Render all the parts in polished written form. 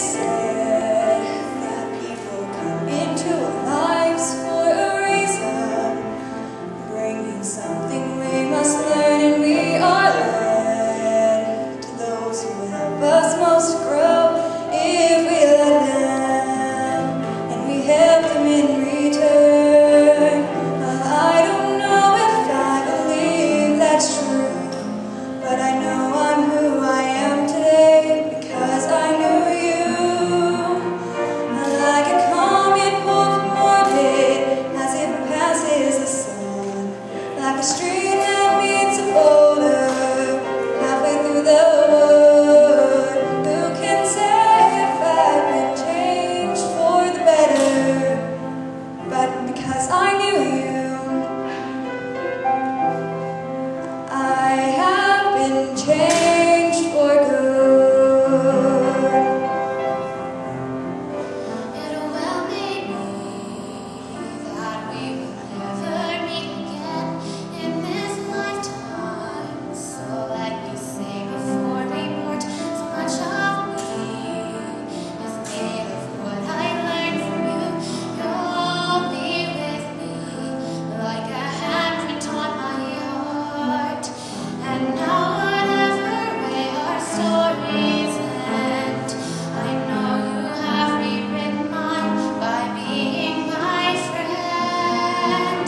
said that people come into our lives for a reason, bringing something we must learn, and we are led to those who will help us most grow if we let them, and we help them in return. I don't know if I believe that's true, but I know I'm who I am today because I knew you. Like a comet pulled from orbit as it passes the sun, like a stream that meets a boulder halfway through the wood. Who can say if I've been changed for the better? But because I knew you, I have been changed for good. It well may be that we will never meet again in this lifetime. So let me say before we part, so much of me is made of what I learned from you. You'll be with me like a handprint on my heart. And now whatever way our stories end, I know you have rewritten mine by being my friend.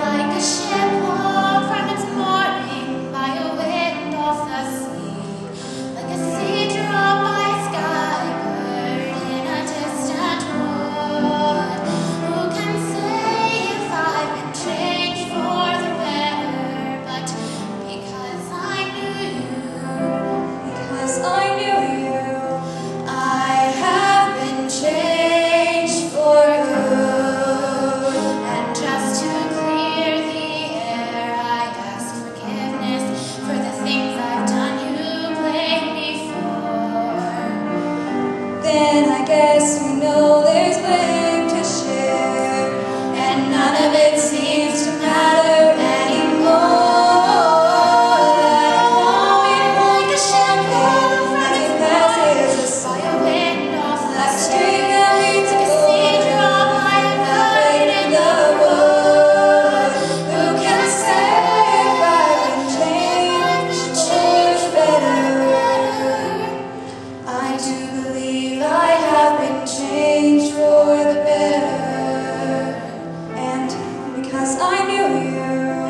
Like a ship pulled from its mooring by a wind off the sea, like a sea drawn by a skybird in a distant wood. Who can say if I've been changed for the better? But because I knew you, Because I knew you, I have been changed for good. and just to clear the air, I ask forgiveness for the things I've done you blame me for. Then I guess we know there's blame to share, and none of it seems to matter anymore. Like a shampoo as it passes the sun, By a wind off the like a sea, stream that meets a like a sea boulder drawn by a halfway bird in in the the wood. wood. Who can say if I've been changed for the better? I do believe I have been changed for the better, and because I knew you,